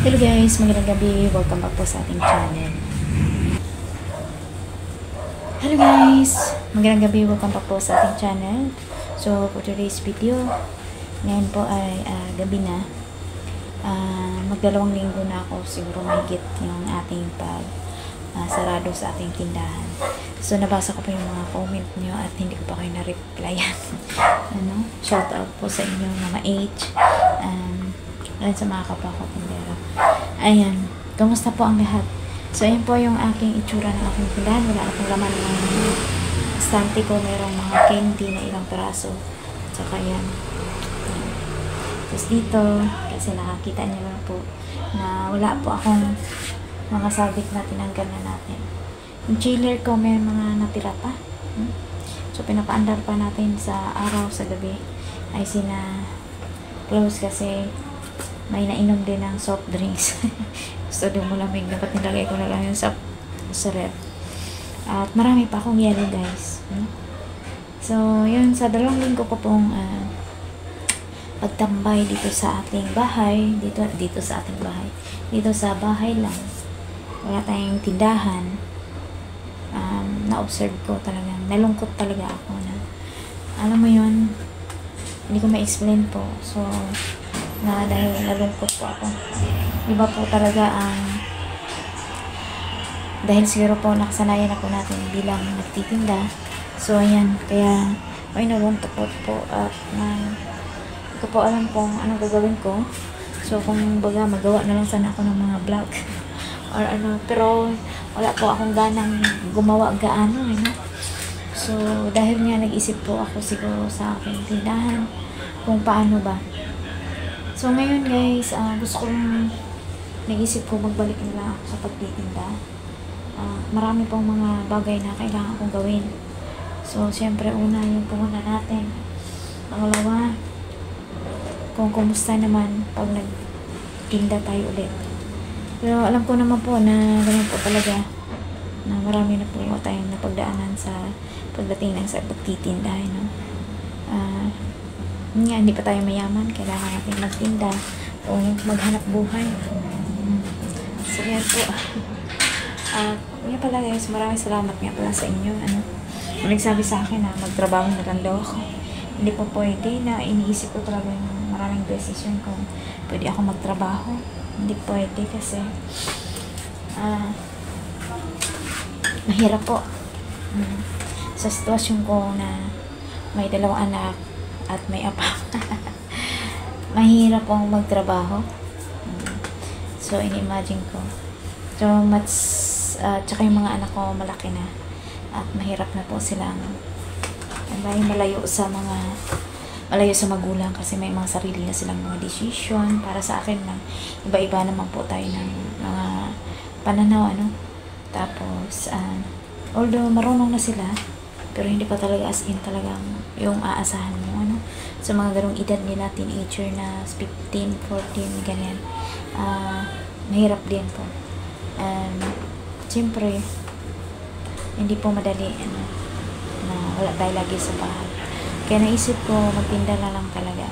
Hello guys, magandang gabi. Welcome back po sa ating channel. Hello guys, magandang gabi. Welcome back po sa ating channel. So, for today's video, ngayon po ay gabi na. Magdalawang linggo na ako, siguro mahigit yung ating sarado sa ating tindahan. So, nabasa ko pa yung mga comment nyo at hindi ko pa kayo na-replyan. Shout out po sa inyo, Mama H. Ayan sa mga kapwa ko tindera. Ayan, kamusta po ang lahat? So, ayan po yung aking itsura ng aking tindahan. Wala akong laman ng stante ko. Merong mga candy na ilang peraso. Tsaka yan. Tapos dito, kasi nakakita niyo na po na wala po akong mga sabit na tinanggal na natin. Yung chiller ko may mga natira pa. So, pinapaandar pa natin sa araw, sa gabi. Ay close kasi may nainom din ng soft drinks. Gusto din mo lamig. Dapat nilagay ko na lang yun sa ref. At marami pa akong yellow guys. So, yun. Sa 2 linggo ko pong pagtambay dito sa ating bahay. Dito sa ating bahay. Dito sa bahay lang. Wala tayong tindahan. Na-observe ko talagang. Nalungkot talaga ako na. Alam mo yun, hindi ko ma-explain po. So, dahil nalungkot po ako. Iba po talaga dahil siguro po nakasanayan ako natin bilang nagtitinda. So, ayan. Kaya, may nalungkot po at hindi ko po alam kung anong gagawin ko. So, kung baga, magawa na lang sana ako ng mga vlog. Or ano. Pero, wala po akong ganang gumawa gaano. So, dahil nga nag-isip po ako siguro sa aking tindahan kung paano ba. So, ngayon guys, gusto kong naisip ko magbalik na lang ako sa pagtitinda. Marami pong mga bagay na kailangan kong gawin. So, siyempre, una yung puhunan natin. Pangalawa, kung kumusta naman pag nagtinda tayo ulit. Pero alam ko naman po na ganun po talaga na marami na po tayong napagdaanan sa pagdating ng sa pagtitinda. Hindi pa tayo mayaman, kailangan natin magtinda o maghanap buhay. So, yan po. Nga pala guys, maraming salamat nga pala sa inyo. Nagsabi sa akin na magtrabaho na lang daw ako. Hindi po pwede na iniisip ko talaga yung maraming beses yun kung pwede ako magtrabaho. Hindi pwede kasi mahirap po. Sa sitwasyon ko na may 2 anak at may apa. Mahirap pong magtrabaho. So, ini-imagine ko. So, tsaka yung mga anak ko malaki na. At mahirap na po silang malayo sa magulang kasi may mga sarili na silang mga decision. Para sa akin lang, iba-iba naman po tayo ng mga pananaw, Tapos, although marunong na sila, pero hindi pa talaga as in talagang yung aasahan mo, sa mga ganong edad nila, teenager na 15, 14, ganyan. Mahirap din po. Siyempre, hindi po madali, na wala tayo lagi sa bahay. Kaya naisip ko, magtinda na lang talaga.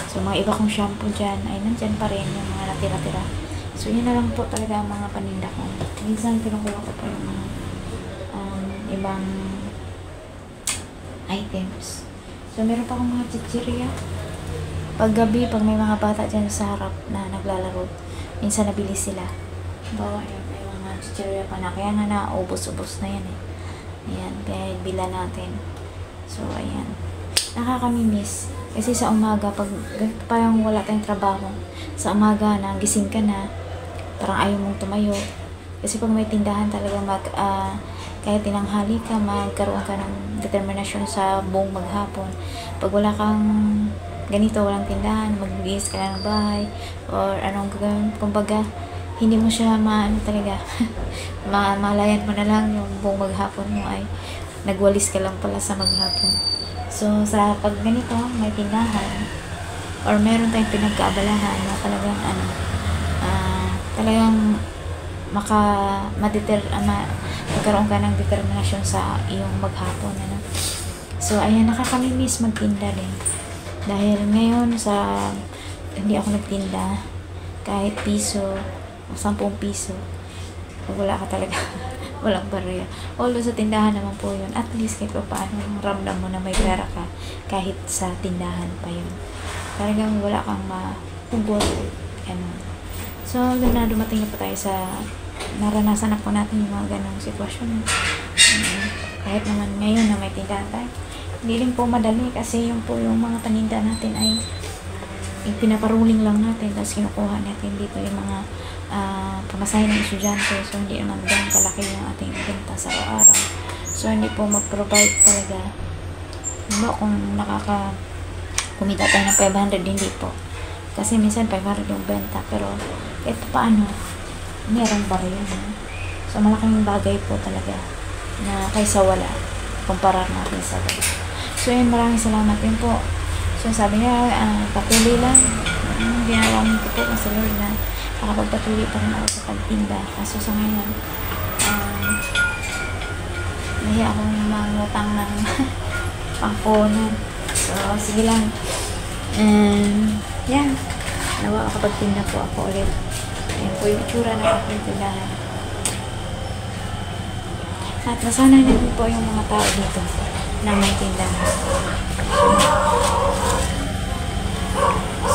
So, mga iba kong shampoo dyan, ay nandyan pa rin yung mga natira-tira. So, yun na lang po talaga ang mga paninda ko. Minsan, kinukuha ko po yung mga ibang items. So, meron pa akong mga chichirya. Pag gabi, pag may mga bata dyan sa harap na naglalaro, minsan nabili sila. Bawa yun, may mga chichirya pa na. Kaya nga naubos-ubos na yan Ayan, kaya bila natin. So, ayan. Nakakamiss. Kasi sa umaga, pag parang wala tayong trabaho, sa umaga na gising ka na, parang ayaw mong tumayo. Kasi pag may tindahan talaga kahit tinanghali ka, magkaroon ka ng determinasyon sa buong maghapon. Pag wala kang ganito, walang tindahan, magbihis ka lang ng bahay, or anong gagawin, kumbaga, hindi mo siya talaga, malayan mo na lang yung buong maghapon mo ay nagwalis ka lang pala sa maghapon. So, sa pag ganito, may tindahan, or meron tayong pinagkaabalahan na talagang, talagang magkaroon ka ng determinasyon sa iyong maghapon. So, ayan, nakakamiss magtinda din. Dahil ngayon, hindi ako nagtinda, kahit piso o 10 piso, pag wala ka talaga, walang barya. Although sa tindahan naman po yun, at least kahit pa paano, ramdam mo na may pera ka, kahit sa tindahan pa yun. Talagang wala kang mahugot, ano. So, hanggang na dumating na po tayo sa naranasan na po natin yung mga ganong sitwasyon. Kahit naman ngayon na may tindahan tayo, hindi rin po madali kasi yung po yung mga paninda natin ay pinaparuling lang natin, tapos kinukuha natin dito yung mga pamasahe ng estudyante. So, hindi naman ganun kalaki yung ating benta sa araw-araw. So, hindi po mag-provide talaga. Diba, kung kumita tayo ng 500, hindi po. Kasi minsan 500 yung benta, pero ito paano, mayroong barya. So, malaking bagay po talaga na kaysa wala, kumpara natin sa wala. So, yun, maraming salamat din po. So, sabi niya, patuloy lang. Ginawa ko po sa Lord na nakapagpatuloy pa rin ako sa pagtinda. Kaso sa ngayon, nahiya akong mangutang ng pangkonan. So, sige lang. And, yeah. Nawa kapagtinda po ako ulit. Ayan po yung itsura ng aking tindahan. At nasanay na din po yung mga tao dito na may tindahan.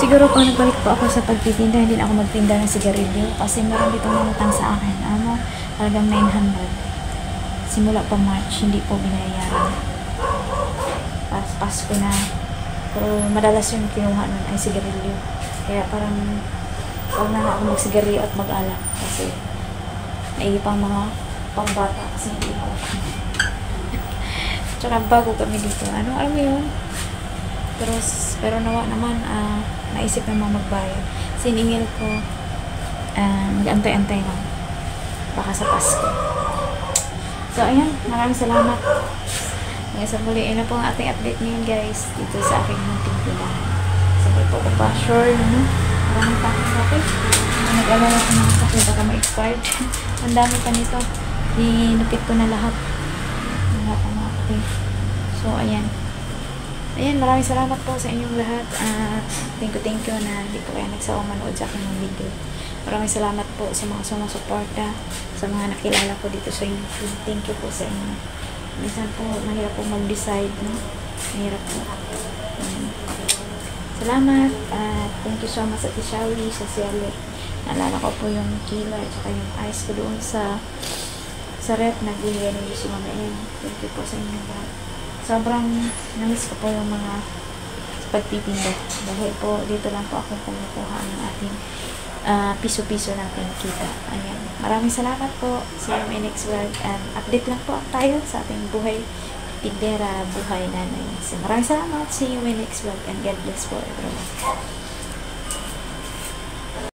Siguro kung nagbalik po ako sa pagtitinda, hindi na ako magtinda ng sigarilyo kasi meron dito mangutang sa akin. Talagang 900. Simula pa March, hindi po binayaran. Pasko na. Pero madalas yung kinuha nun ay sigarilyo. Kaya parang huwag na ako magsigarilyo at mag-alak kasi naipang mga pangbata kasi hindi ako. Tsaka bago kami dito. Alam mo yun? Pero nawa naman, naisip naman magbayad. Siningil ko, mag-antay-antay lang. Baka sa Pasko. So, ayan. Maraming salamat. Hanggang sa muli. Ayan na po ang ating update ngayon, guys. Dito sa aking munting tindahan. Sabay po ko pa. Sure, no? Maraming pakit bakit. Nag-alala ko mga sakit. Baka ma-expired. Ang dami pa nito. Dinupit ko na lahat. Lahat ang mga pakit. So, ayan. Ayan, maraming salamat po sa inyong lahat. Thank you na hindi po kayo nagsawang manood sa aking mga video. Maraming salamat po sa mga sumusuporta, sa mga nakilala ko dito sa YouTube. Thank you po sa inyo. Minsan po, mahirap po mag-decide, no? Mahirap po. Salamat. Thank you so much sa Tishawi, sa Cielo. Naalala ko po yung killer, at yung ice ko doon sa rep. Nagbigay ng si Mama M. Thank you po sa inyong lahat. Sobrang namiss ko po yung mga pagtitinda. Dahil po, dito lang po ako kumukuha ng ating piso-piso natin kita. Ayan. Maraming salamat po. See you in my next vlog. And update lang po tayo sa ating buhay tindera, buhay nanay. So, maraming salamat. See you in my next vlog. And God bless po everyone.